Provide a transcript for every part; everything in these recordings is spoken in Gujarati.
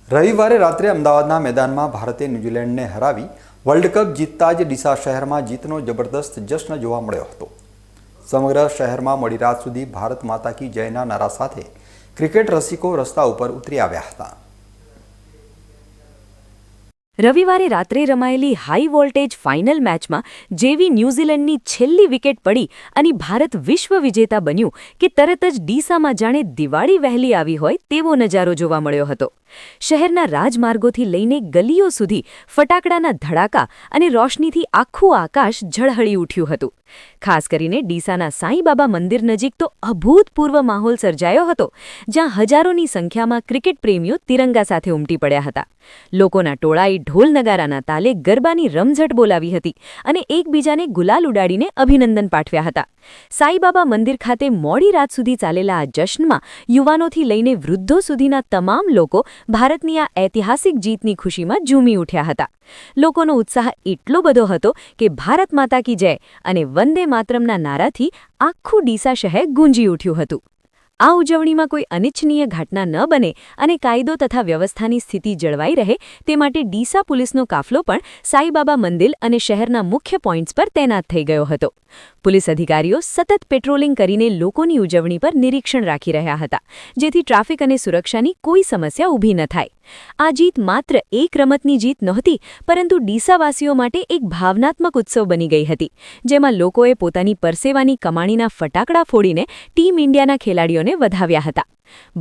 રવિવારે રાત્રે અમદાવાદના મેદાનમાં ભારતે ન્યૂઝીલેન્ડને હરાવી વર્લ્ડ કપ જીતતા જ ડીસા શહેરમાં જીતનો જબરદસ્ત જશ્ન જોવા મળ્યો હતો। સમગ્ર શહેરમાં મોડી રાત સુધી ભારત માતા કી જયના નારા સાથે ક્રિકેટ રસિકો રસ્તા ઉપર ઉતરી આવ્યા હતા। રવિવારે રાત્રે રમાયેલી હાઈ વોલ્ટેજ ફાઇનલ મેચમાં જેવી ન્યૂઝીલેન્ડની છેલ્લી વિકેટ પડી અને ભારત વિશ્વ વિજેતા બન્યું કે તરત જ ડીસામાં જાણે દિવાળી વહેલી આવી હોય તેવો નજારો જોવા મળ્યો હતો। શહેરના રાજમાર્ગોથી લઈને ગલીઓ સુધી ફટાકડાના ધડાકા અને રોશનીથી આખું આકાશ ઝળહળી ઉઠ્યું હતું। ખાસ કરીને ડીસાના સાંઈબાબા મંદિર નજીક તો અભૂતપૂર્વ માહોલ સર્જાયો હતો, જ્યાં હજારોની સંખ્યામાં ક્રિકેટ પ્રેમીઓ તિરંગા સાથે ઉમટી પડ્યા હતા। લોકોના ટોળાએ ઢોલ નગારાના તાલે ગરબાની રમઝટ બોલાવી હતી અને એકબીજાને ગુલાલ ઉડાડીને અભિનંદન પાઠવ્યા હતા। સાંઈબાબા મંદિર ખાતે મોડી રાત સુધી ચાલેલા આ જશ્નમાં યુવાનોથી લઈને વૃદ્ધો સુધીના તમામ લોકો ભારતની આ ઐતિહાસિક જીતની ખુશીમાં ઝૂમી ઉઠ્યા હતા। લોકોનો ઉત્સાહ એટલો બધો હતો કે ભારત માતા કી જય અને વંદે માતરમના નારાથી આખું ડીસા શહેર ગુંજી ઉઠ્યું હતું। આ ઉજવણીમાં કોઈ અનિચ્છનીય ઘટના ન બને અને કાયદો તથા વ્યવસ્થાની સ્થિતિ જળવાઈ રહે તે માટે ડીસા પોલીસનો કાફલો પણ સાંઈબાબા મંદિર અને શહેરના મુખ્ય પોઇન્ટ્સ પર તૈનાત થઈ ગયો હતો। પોલીસ અધિકારીઓ સતત પેટ્રોલિંગ કરીને લોકોની ઉજવણી પર નિરીક્ષણ રાખી રહ્યા હતા, જેથી ટ્રાફિક અને સુરક્ષાની કોઈ સમસ્યા ઊભી ન થાય। આ જીત માત્ર એક રમતની જીત નહોતી, પરંતુ ડીસાવાસીઓ માટે એક ભાવનાત્મક ઉત્સવ બની ગઈ હતી, જેમાં લોકોએ પોતાની પરસેવાની કમાણીના ફટાકડા ફોડીને ટીમ ઇન્ડિયાના ખેલાડીઓને વધાવ્યા હતા।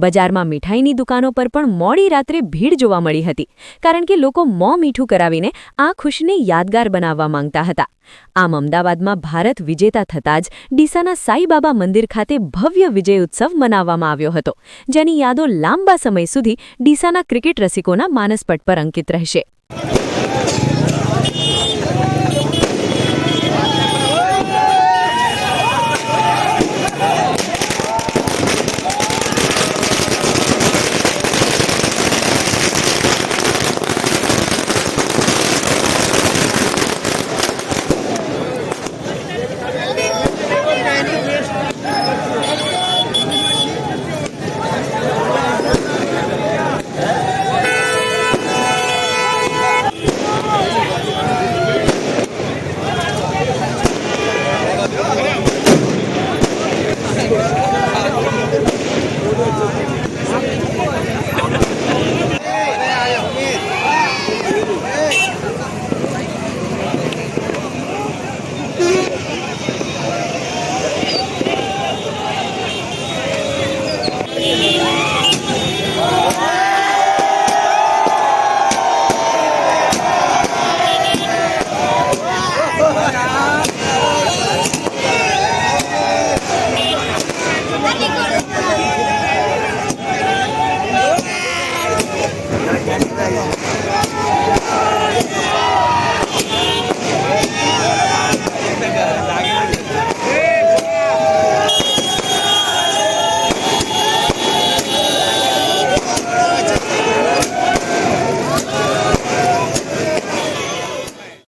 બજારમાં મીઠાઈની દુકાનો પર પણ મોડી રાત્રે ભીડ જોવા મળી હતી, કારણ કે લોકો મોં મીઠું કરાવીને આ ખુશીને યાદગાર બનાવવા માંગતા હતા। આમ અમદાવાદમાં ભારત વિજેતા થતાં જ ડીસાના સાંઈબાબા મંદિર ખાતે ભવ્ય વિજય ઉત્સવ મનાવવામાં આવ્યો હતો, જેની યાદો લાંબા સમય સુધી ડીસાના ક્રિકેટ રસિકોના માનસપટ પર અંકિત રહેશે।